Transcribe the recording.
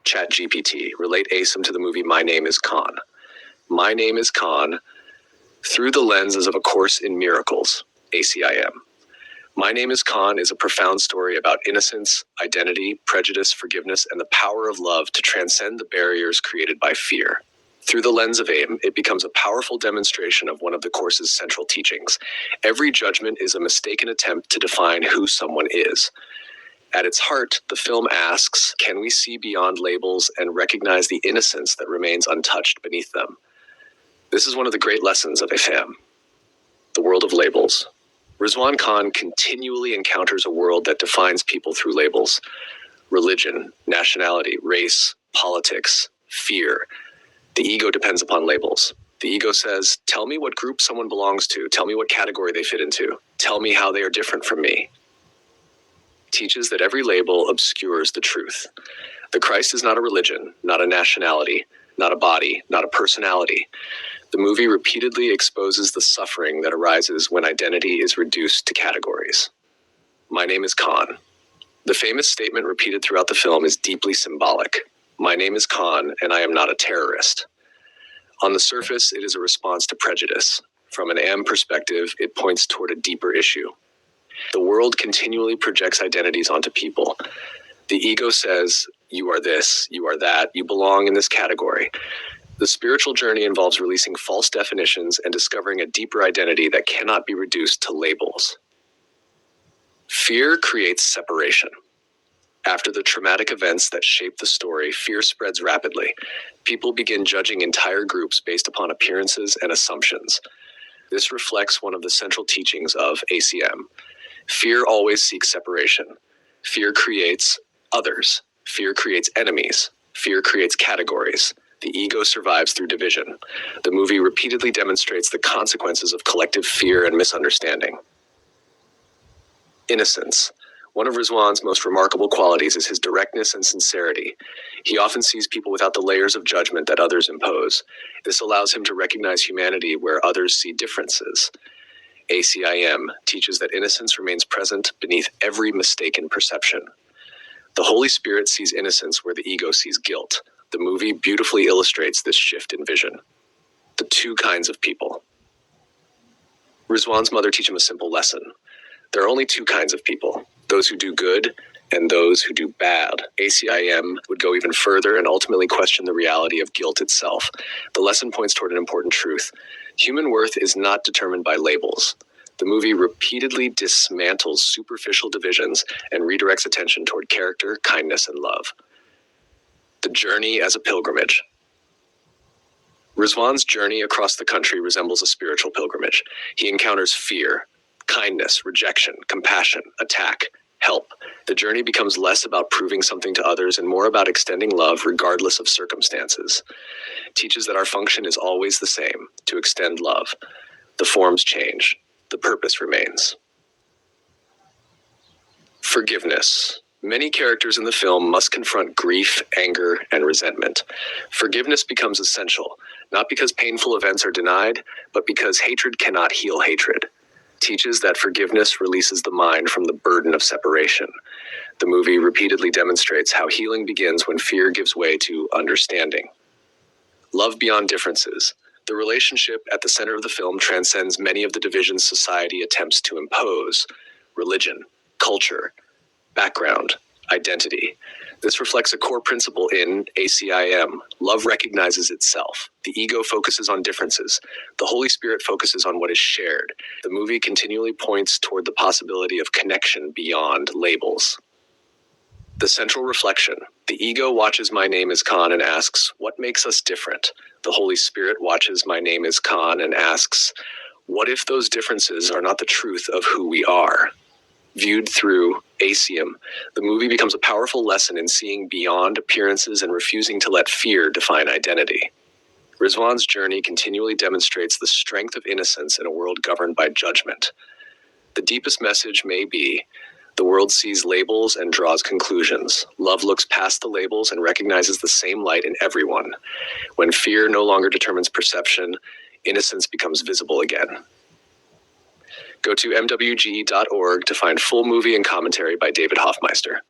ChatGPT, relate ACIM to the movie My Name is Khan. My Name is Khan through the lenses of A Course in Miracles, ACIM. My Name is Khan is a profound story about innocence, identity, prejudice, forgiveness, and the power of love to transcend the barriers created by fear. Through the lens of AIM, it becomes a powerful demonstration of one of the Course's central teachings. Every judgment is a mistaken attempt to define who someone is. At its heart, the film asks, can we see beyond labels and recognize the innocence that remains untouched beneath them? This is one of the great lessons of ACIM, the world of labels. Rizwan Khan continually encounters a world that defines people through labels. Religion, nationality, race, politics, fear. The ego depends upon labels. The ego says, tell me what group someone belongs to. Tell me what category they fit into. Tell me how they are different from me. Teaches that every label obscures the truth. The Christ is not a religion, not a nationality, not a body, not a personality. The movie repeatedly exposes the suffering that arises when identity is reduced to categories. My name is Khan. The famous statement repeated throughout the film is deeply symbolic. My name is Khan, and I am not a terrorist. On the surface, it is a response to prejudice. From an AM perspective, it points toward a deeper issue. The world continually projects identities onto people. The ego says, you are this, you are that, you belong in this category. The spiritual journey involves releasing false definitions and discovering a deeper identity that cannot be reduced to labels. Fear creates separation. After the traumatic events that shape the story, fear spreads rapidly. People begin judging entire groups based upon appearances and assumptions. This reflects one of the central teachings of ACM. Fear always seeks separation. Fear creates others. Fear creates enemies. Fear creates categories. The ego survives through division. The movie repeatedly demonstrates the consequences of collective fear and misunderstanding. Innocence. One of Rizwan's most remarkable qualities is his directness and sincerity. He often sees people without the layers of judgment that others impose. This allows him to recognize humanity where others see differences. ACIM teaches that innocence remains present beneath every mistaken perception. The Holy Spirit sees innocence where the ego sees guilt. The movie beautifully illustrates this shift in vision. The two kinds of people. Rizwan's mother teaches him a simple lesson. There are only two kinds of people, those who do good and those who do bad. ACIM would go even further and ultimately question the reality of guilt itself. The lesson points toward an important truth. Human worth is not determined by labels. The movie repeatedly dismantles superficial divisions and redirects attention toward character, kindness, and love. The journey as a pilgrimage. Rizwan's journey across the country resembles a spiritual pilgrimage. He encounters fear, kindness, rejection, compassion, attack, help. The journey becomes less about proving something to others and more about extending love regardless of circumstances. It teaches that our function is always the same, to extend love. The forms change. The purpose remains. Forgiveness. Many characters in the film must confront grief, anger, and resentment. Forgiveness becomes essential, not because painful events are denied, but because hatred cannot heal hatred. Teaches that forgiveness releases the mind from the burden of separation. The movie repeatedly demonstrates how healing begins when fear gives way to understanding. Love beyond differences. The relationship at the center of the film transcends many of the divisions society attempts to impose. Religion, culture, background, identity. This reflects a core principle in ACIM. Love recognizes itself. The ego focuses on differences. The Holy Spirit focuses on what is shared. The movie continually points toward the possibility of connection beyond labels. The central reflection. The ego watches My Name is Khan and asks, what makes us different? The Holy Spirit watches My Name is Khan and asks, what if those differences are not the truth of who we are? Viewed through ACIM, the movie becomes a powerful lesson in seeing beyond appearances and refusing to let fear define identity. Rizwan's journey continually demonstrates the strength of innocence in a world governed by judgment. The deepest message may be, the world sees labels and draws conclusions. Love looks past the labels and recognizes the same light in everyone. When fear no longer determines perception, innocence becomes visible again. Go to mwge.org to find full movie and commentary by David Hoffmeister.